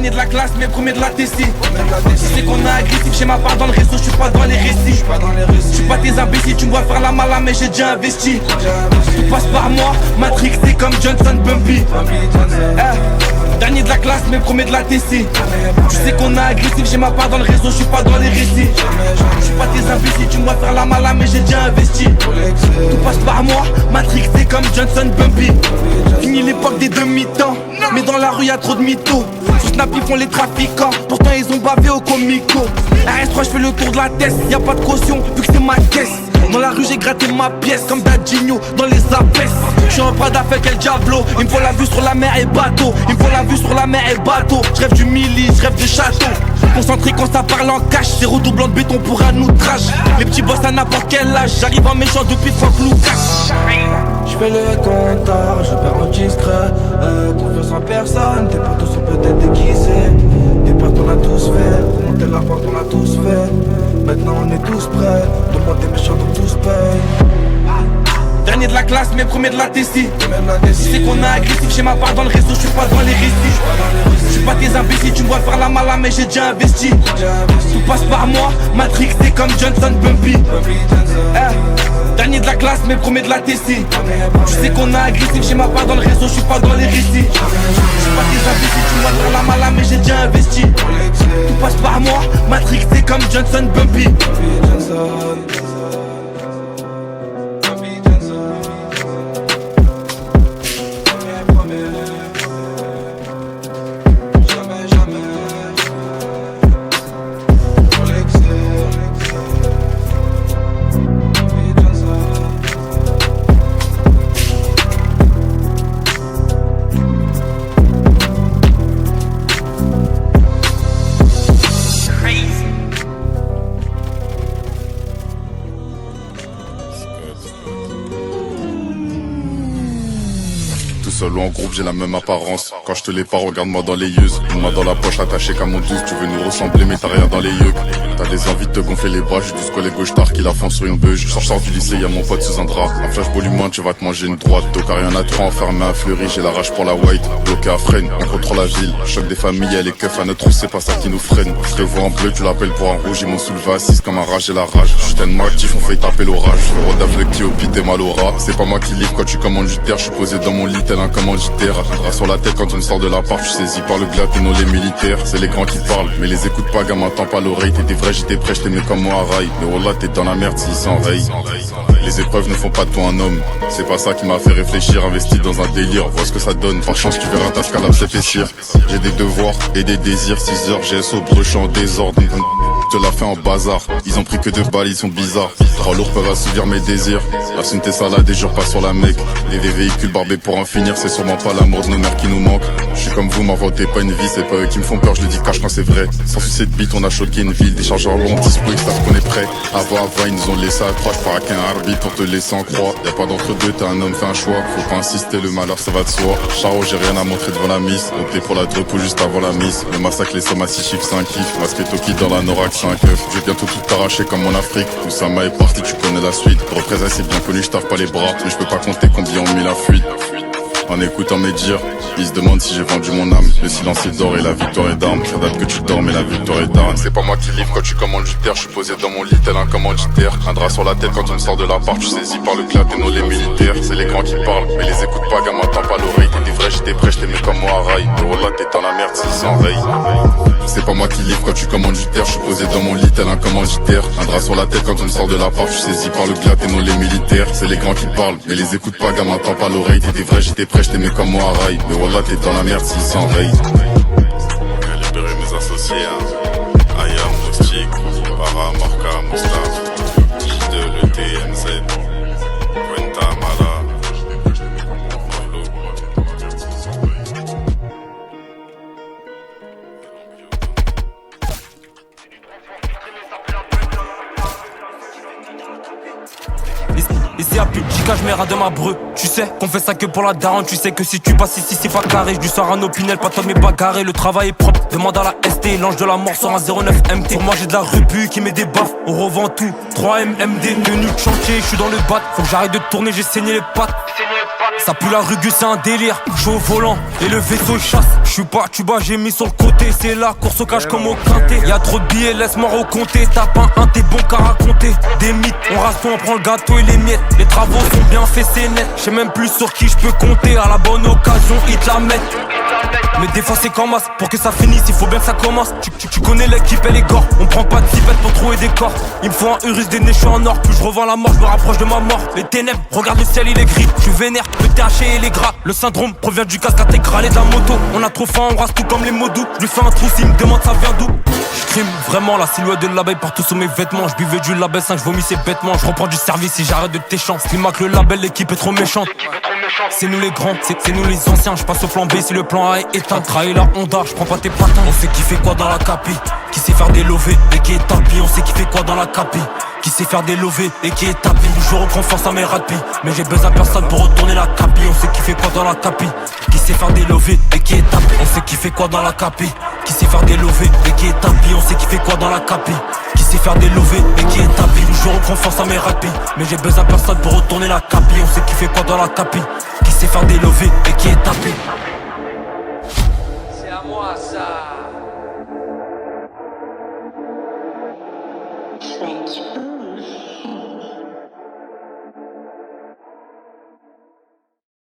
Dernier de la classe, mais premier de la Tessie. Tu sais qu'on est agressif, j'ai ma part dans le réseau, je suis pas dans les récits. Je suis pas tes imbéciles, tu me vois faire la mala, mais j'ai déjà investi. Tout passe par moi, Matrixé comme Johnson Bumpy. Dernier de la classe, mais premier de la Tessie. Tu sais qu'on est agressif, j'ai ma part dans le réseau, je suis pas dans les récits. Je suis pas tes imbéciles, tu me vois faire la mala, mais j'ai déjà investi. Tout passe par moi, Matrixé comme Johnson Bumpy. Fini l'époque des demi-temps, mais dans la rue y'a trop de mythos. Sur Snap ils font les trafiquants, pourtant ils ont bavé au comico. RS3 j'fais le tour de la tête, y'a pas de caution vu que c'est ma caisse. Dans la rue j'ai gratté ma pièce comme Dadinho dans les apes. J'suis en Prada avec El Diablo. Il me faut la vue sur la mer et bateau. Il me faut la vue sur la mer et bateau. J'rêve du mili, j'rêve de château. Concentré quand ça parle en cash. C'est redoublant de béton pour un outrage. Les petits boss à n'importe quel âge. J'arrive en méchant depuis Franck Lucas. J'fais le compteur, je perds en discret. Confiance en personne, tes potes sont peut-être déguisés. Tes potes on a tous fait, remonter la porte on a tous fait. Maintenant on est tous prêts, tout le monde est méchant donc tous payent. Dernier de la classe mais premier de la Tessie. Tu sais qu'on est agressif, j'ai ma part dans le réseau, je suis pas dans les récits. Je suis pas tes imbéciles, tu me vois faire la mala mais j'ai déjà investi. Tout passe par moi, Matrixé comme Johnson Bumpy. Dernier de la classe mais premier de la Tessie. Tu sais qu'on est agressif, j'ai ma part dans le réseau, je suis pas dans les récits. Je suis pas tes imbéciles, tu me vois faire la mala mais j'ai déjà investi. Tout passe par moi, Matrixé comme Johnson Bumpy. Seul ou en groupe, j'ai la même apparence. Quand je te l'ai pas, regarde-moi dans les yeux. Une main dans la poche attachée comme mon 12. Tu veux nous ressembler mais t'as rien dans les yeux. T'as des envies de te gonfler les bras. J'ai du collègue gauche tard qui la fond sur une beuge. Je sors du lycée, y'a mon pote sous un drap. Un flash volume 1, tu vas te manger une droite. Toka rien à trop enfermé à Fleury. J'ai la rage pour la white. Bloqué à freine, on contrôle la ville. Choc des familles, elle est keufs à notre trou, c'est pas ça qui nous freine. Je te vois en bleu, tu l'appelles pour un rouge. Ils m'ont soulevé assise comme un rage et la rage. Je suis tellement actif, on fait taper l'orage. Le rodave le qui au pit et mal au rat. C'est pas moi qui livre quand tu commandes du terre. Je suis posé dans mon lit tel un commanditaire. Drap sur la tête quand on sort de l'appart, je saisis par le glas, t'es non les militaires. C'est les grands qui parlent, mais les écoute pas, gamin, tends pas l'oreille. T'étais vrai, j'étais prêt, j't'aimais comme moi à rail. Mais wallah, t'es dans la merde s'ils s'enrayent. Les épreuves ne font pas de toi un homme. C'est pas ça qui m'a fait réfléchir, investi dans un délire. Vois ce que ça donne, par chance tu verras ta scalable s'épaissir. J'ai des devoirs et des désirs, 6 heures, j'ai sobre, je suis en désordre. Te la fait en bazar, ils ont pris que 2 balles, ils sont bizarres. 3 lourds peuvent assouvir mes désirs. Assume tes salades et jure pas sur la mec. Les véhicules barbés pour en finir, c'est sûrement pas l'amour de nos mères qui nous manque. Je suis comme vous, m'inventez pas une vie, c'est pas eux qui me font peur, je le dis cache quand c'est vrai. Sans souci de bite, on a choqué une ville, des chargeurs longs, dispo, ils savent qu'on est prêt. Avant, ils nous ont laissé à croire, je pars avec un arbitre pour te laisser en croix. Y'a pas d'entre deux, t'es un homme, fais un choix. Faut pas insister, le malheur ça va de soi. Charo, j'ai rien à montrer devant la miss. Opté pour la drop ou juste avant la miss. Le massacre, les sommes à 6 chiffres, c'est un kiff. Masqué Toki dans la Norax, c'est un keuf. Je vais bientôt tout t'arracher comme en Afrique. Oussama est parti, tu connais la suite. Représailles, c'est bien connu, je taffe pas les bras. Mais je peux pas compter combien ont mis la fuite. En écoutant mes dires, ils se demandent si j'ai vendu mon âme. Le silence est d'or et la victoire est d'armes. Ça date que tu dors mais la victoire est d'armes. C'est pas moi qui livre quand tu commandes du terre. Je suis posé dans mon lit tel un commanditaire. Un drap sur la tête quand on me sort de l'appart. Tu saisis par le clat et non les militaires. C'est les grands qui parlent mais les écoute pas, gamin tends pas l'oreille. T'es vrai, j'étais prêt, j't'aimais comme moi à rail. Mais wallah t'es dans la merde s'ils s'enrayent. C'est pas moi qui livre quand tu commandes du terre. Je suis posé dans mon lit tel un commanditaire. Un drap sur la tête quand on me sort de l'appart. Tu saisis par le clat et non les militaires. C'est les grands qui parlent mais les écoute pas, gamin tends pas l'oreille. T'es vrai, j'étais prêt, j't'aimais comme moi à rail. Mais wallah t'es dans la merde s'ils s'enrayent. Libérer mes associés, Aya, Moustique, Para, Morka, Moustaphe, J2, le TMZ, Quenta, Mala, Ici y'a plus de giga, j'm'aide de ma breu. Tu sais qu'on fait ça que pour la daronne. Tu sais que si tu passes ici c'est pas carré. J'du sors un opinel, pas toi mais bagarré. Le travail est propre, demande à la ST. L'ange de la mort sur un 09 MT. Pour moi j'ai de la repu qui met des baffes. On revend tout, 3 MMD. Venu de chantier, j'suis dans le bat. Faut que j'arrête de tourner, j'ai saigné les pattes. Ça pue la rugue, c'est un délire. J'suis au volant et le vaisseau chasse. J'suis pas tuba, j'ai mis sur le côté. C'est la course au cash comme au quintet. Y'a trop de billets, laisse-moi recompter. Tape un, t'es bon qu'à raconter. Des mythes, on rase tout, on prend le gâteau et les miettes. Les travaux sont bien faits, c'est net. J'sais même plus sur qui j'peux compter. À la bonne occasion, ils te la mettent. Mais des fois c'est comme masse, pour que ça finisse il faut bien que ça commence. Tu connais l'équipe elle est gore. On prend pas de zipette pour trouver des corps. Il me faut un Urus, des nez, je suis en or. Plus je revends la mort, je me rapproche de ma mort. Les ténèbres, regarde le ciel il est gris. Je vénère, le THC et les gras. Le syndrome provient du casque intégral et de la moto. On a trop faim, on rase tout comme les mots doux. Je lui fais un trou s'il me demande ça vient d'où. Je crime vraiment la silhouette de l'abeille partout sur mes vêtements. Je buvais du label 5, je vomissais bêtement. Je reprends du service si j'arrête de t'échange. Slimac le label, l'équipe est trop méchante. C'est nous les grands, c'est nous les anciens. Je passe au plan B si le plan A est éteint. Trahir la Honda, je prends pas tes patins. On sait qui fait quoi dans la capi, qui sait faire des lovés et qui est tapis. On sait qui fait quoi dans la capi, qui sait faire des lovés et qui est tapis. Je reprends force à mes rapis, mais j'ai besoin de personne pour retourner la capi. On sait qui fait quoi dans la capi, qui sait faire des lovés et qui est tapis. On sait qui fait quoi dans la capi, qui sait faire des lovés et qui est tapis. On sait qui fait quoi dans la capi, qui sait faire des lovés et qui est tapis. Je reprends force à mes rapis, mais j'ai besoin de personne pour retourner la capi. On sait qui fait quoi dans la capi, qui sait faire des lovés et qui est tapis. C'est à moi ça. French.